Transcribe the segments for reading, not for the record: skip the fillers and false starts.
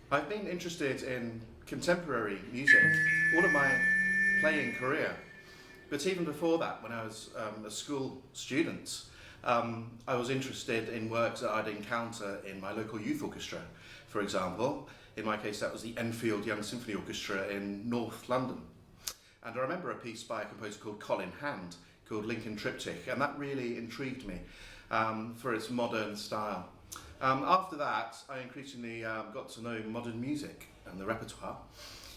I've been interested in contemporary music all of my playing career, but even before that, when I was a school student, I was interested in works that I'd encounter in my local youth orchestra. For example, in my case, that was the Enfield Young Symphony Orchestra in North London. And I remember a piece by a composer called Colin Hand called Lincoln Triptych, and that really intrigued me for its modern style. After that, I increasingly got to know modern music and the repertoire.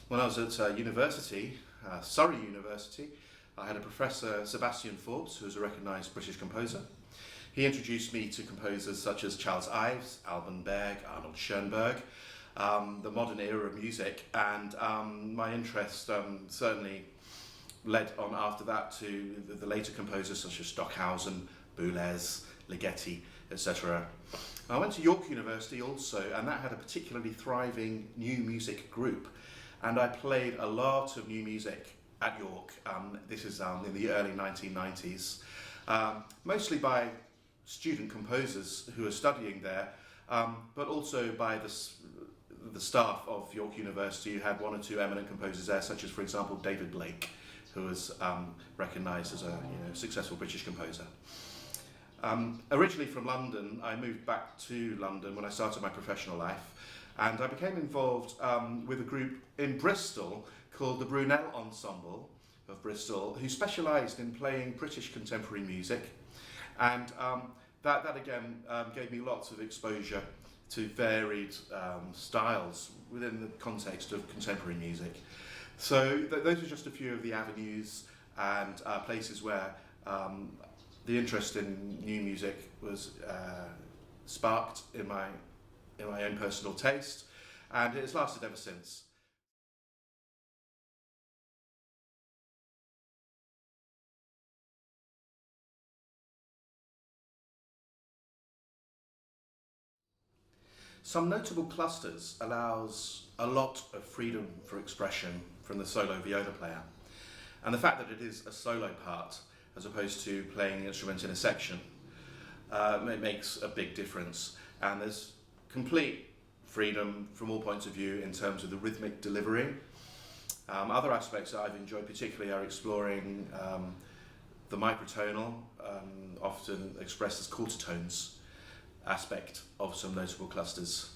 When I was at university, Surrey University, I had a professor, Sebastian Forbes, who was a recognised British composer. He introduced me to composers such as Charles Ives, Alban Berg, Arnold Schoenberg, the modern era of music, and my interest certainly led on after that to the later composers such as Stockhausen, Boulez, Ligeti, etc. I went to York University also, and that had a particularly thriving new music group, and I played a lot of new music at York. This is in the early 1990s, mostly by student composers who were studying there, but also by the staff of York University, who had one or two eminent composers there, such as, for example, David Blake, who was recognised as a successful British composer. Originally from London, I moved back to London when I started my professional life, and I became involved with a group in Bristol called the Brunel Ensemble of Bristol, who specialised in playing British contemporary music, and that again gave me lots of exposure to varied styles within the context of contemporary music. So those are just a few of the avenues and places where the interest in new music was sparked in my own personal taste, and it's lasted ever since. Some notable clusters allows a lot of freedom for expression from the solo viola player, and the fact that it is a solo part as opposed to playing the instrument in a section it makes a big difference, and there's complete freedom from all points of view in terms of the rhythmic delivery. Other aspects that I've enjoyed particularly are exploring the microtonal, often expressed as quarter tones, aspect of some notable clusters,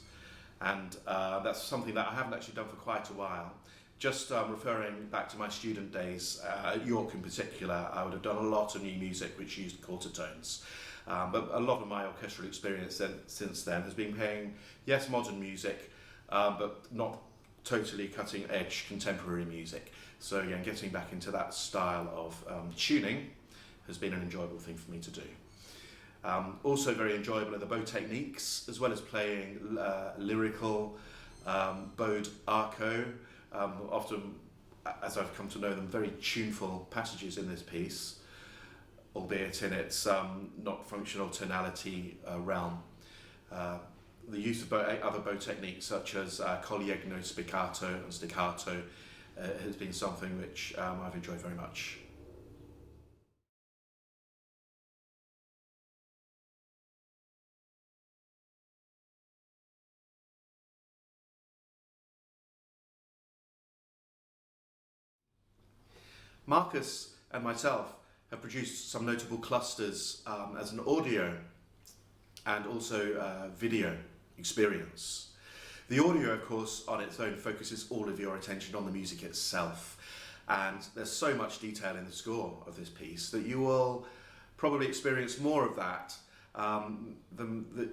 and that's something that I haven't actually done for quite a while. Just referring back to my student days at York in particular, I would have done a lot of new music which used quarter tones, but a lot of my orchestral experience since then has been playing, yes, modern music, but not totally cutting edge contemporary music. So again, getting back into that style of tuning has been an enjoyable thing for me to do. Also very enjoyable are the bow techniques, as well as playing lyrical bowed arco, often, as I've come to know them, very tuneful passages in this piece, albeit in its not functional tonality realm. The use of other bow techniques such as colliegno, spiccato and staccato has been something which I've enjoyed very much. Marcus and myself have produced some notable clusters as an audio and also video experience. The audio, of course, on its own focuses all of your attention on the music itself, and there's so much detail in the score of this piece that you will probably experience more of that than the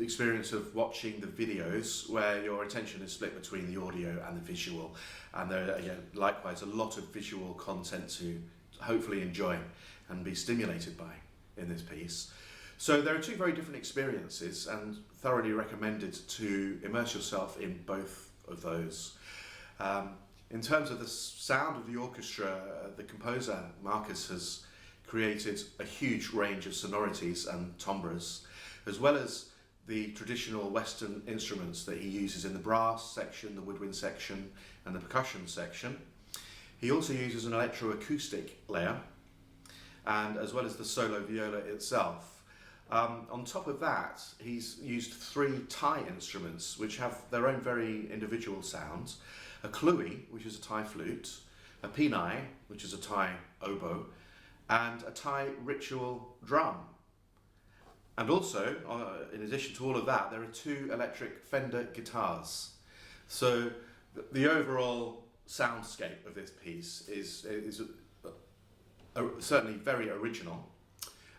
experience of watching the videos, where your attention is split between the audio and the visual, and there are, again, likewise a lot of visual content to hopefully enjoy and be stimulated by in this piece. So there are two very different experiences, and thoroughly recommended to immerse yourself in both of those. In terms of the sound of the orchestra, the composer Marcus has created a huge range of sonorities and timbres, as well as the traditional Western instruments that he uses in the brass section, the woodwind section and the percussion section. He also uses an electroacoustic layer, and as well as the solo viola itself. On top of that, he's used 3 Thai instruments which have their own very individual sounds. A klui, which is a Thai flute, a pinai, which is a Thai oboe, and a Thai ritual drum. And also, in addition to all of that, there are 2 electric Fender guitars. So the overall soundscape of this piece is certainly very original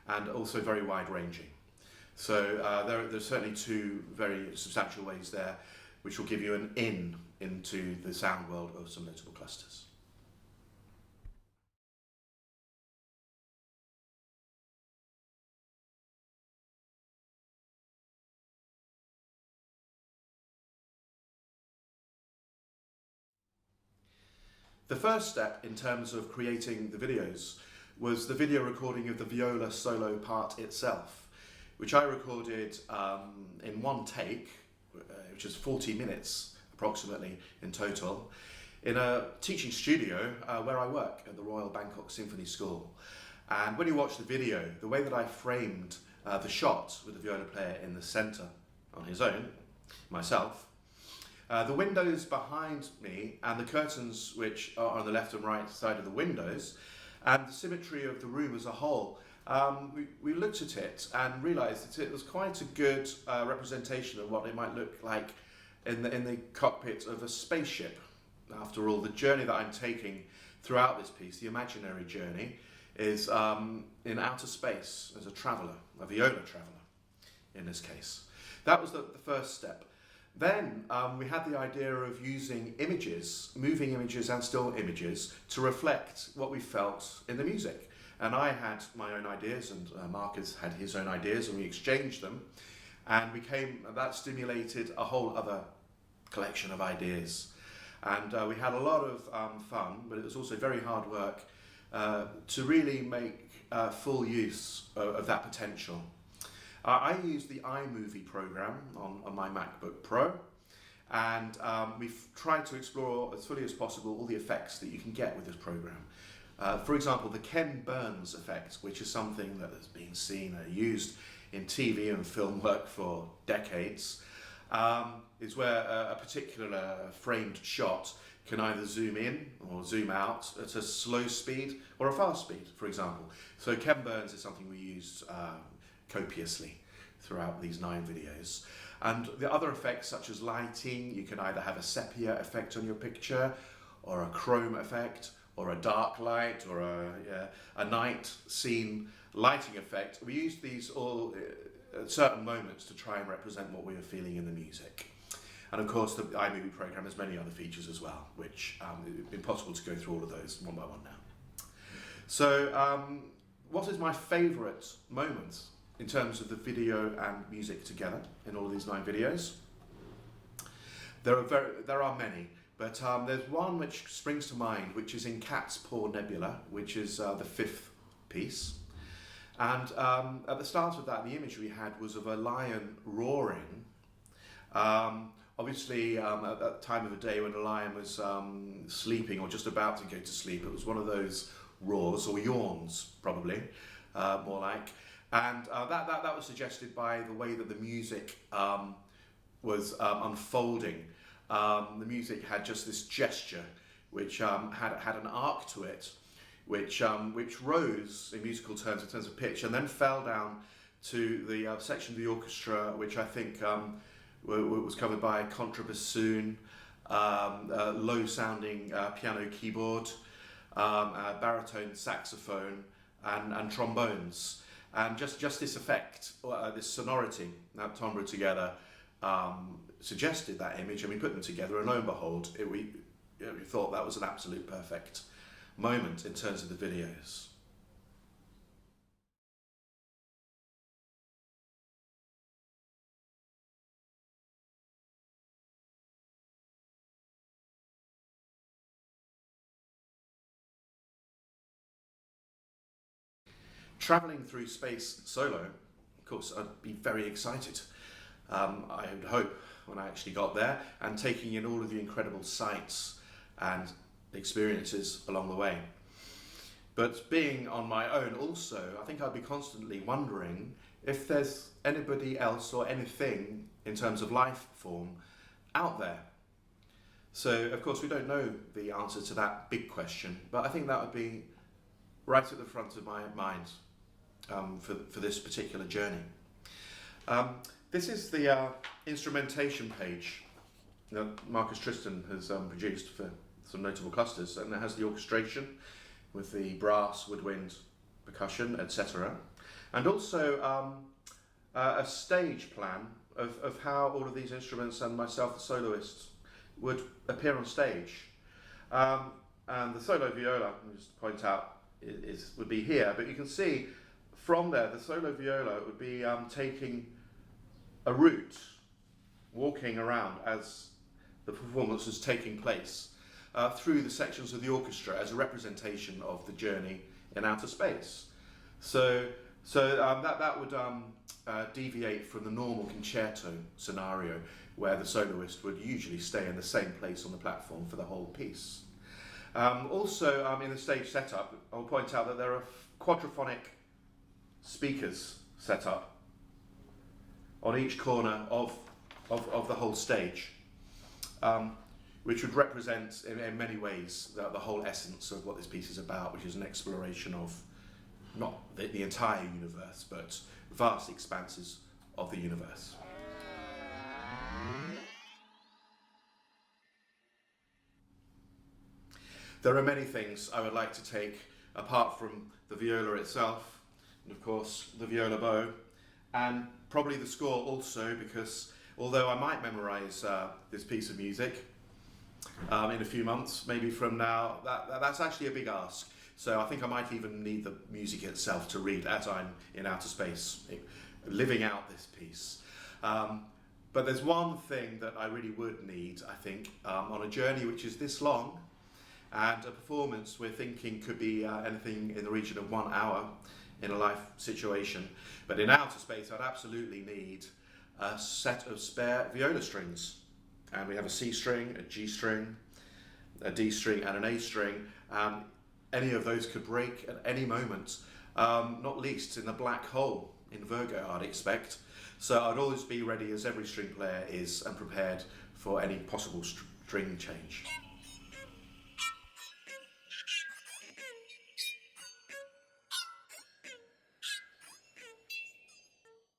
and also very wide-ranging. So there's certainly 2 very substantial ways there which will give you an into the sound world of some notable clusters. The first step in terms of creating the videos was the video recording of the viola solo part itself, which I recorded in one take, which is 40 minutes approximately in total, in a teaching studio where I work at the Royal Bangkok Symphony School. And when you watch the video, the way that I framed the shot with the viola player in the centre on his own, myself, the windows behind me and the curtains which are on the left and right side of the windows, and the symmetry of the room as a whole, we looked at it and realised that it was quite a good representation of what it might look like in the cockpit of a spaceship. After all, the journey that I'm taking throughout this piece, the imaginary journey, is in outer space as a traveller, a viola traveller in this case. That was the first step. Then we had the idea of using images, moving images and still images, to reflect what we felt in the music. And I had my own ideas, and Marcus had his own ideas, and we exchanged them. And that stimulated a whole other collection of ideas. And we had a lot of fun, but it was also very hard work to really make full use of that potential. I used the iMovie program on my MacBook Pro, and we've tried to explore as fully as possible all the effects that you can get with this program. For example, the Ken Burns effect, which is something that has been seen and used in TV and film work for decades, is where a particular framed shot can either zoom in or zoom out at a slow speed or a fast speed, for example. So Ken Burns is something we used copiously throughout these 9 videos. And the other effects, such as lighting, you can either have a sepia effect on your picture, or a chrome effect, or a dark light, or a night scene lighting effect. We used these all at certain moments to try and represent what we were feeling in the music. And of course, the iMovie program has many other features as well, which it's impossible to go through all of those one by one now. So, what is my favourite moment in terms of the video and music together in all of these 9 videos? There are many, but there's one which springs to mind, which is in Cat's Paw Nebula, which is the 5th piece. And at the start of that, the image we had was of a lion roaring. Obviously, at that time of the day when the lion was sleeping or just about to go to sleep, it was one of those roars, or yawns probably, more like. And that was suggested by the way that the music was unfolding. The music had just this gesture which had an arc to it, which rose in musical terms, in terms of pitch, and then fell down to the section of the orchestra, which I think was covered by a contrabassoon, low-sounding piano keyboard, baritone saxophone, and trombones. And just this effect, this sonority, that timbre together, suggested that image, and we put them together, and lo and behold, we thought that was an absolute perfect moment in terms of the videos. Travelling through space solo, of course, I'd be very excited. I would hope when I actually got there, and taking in all of the incredible sights and experiences along the way. But being on my own also, I think I'd be constantly wondering if there's anybody else or anything in terms of life form out there. So, of course, we don't know the answer to that big question, but I think that would be right at the front of my mind for this particular journey. This is the instrumentation page that Marcus Tristan has produced for some notable clusters, and it has the orchestration with the brass, woodwind, percussion, etc. And also a stage plan of how all of these instruments and myself, the soloist, would appear on stage. And the solo viola, let me just point out, would be here, but you can see from there the solo viola would be taking a route, walking around as the performance is taking place through the sections of the orchestra as a representation of the journey in outer space. So that would deviate from the normal concerto scenario, where the soloist would usually stay in the same place on the platform for the whole piece. Also, in the stage setup, I'll point out that there are quadraphonic speakers set up on each corner of the whole stage, which would represent in many ways the whole essence of what this piece is about, which is an exploration of not the entire universe, but vast expanses of the universe. There are many things I would like to take apart from the viola itself, and of course the viola bow, and probably the score also, because although I might memorise this piece of music in a few months, maybe from now, that's actually a big ask. So I think I might even need the music itself to read as I'm in outer space, living out this piece. But there's one thing that I really would need, I think, on a journey which is this long, and a performance we're thinking could be anything in the region of 1 hour in a life situation. But in outer space, I'd absolutely need a set of spare viola strings. And we have a C string, a G string, a D string, and an A string. Any of those could break at any moment, not least in the black hole in Virgo, I'd expect. So I'd always be ready, as every string player is, and prepared for any possible string change.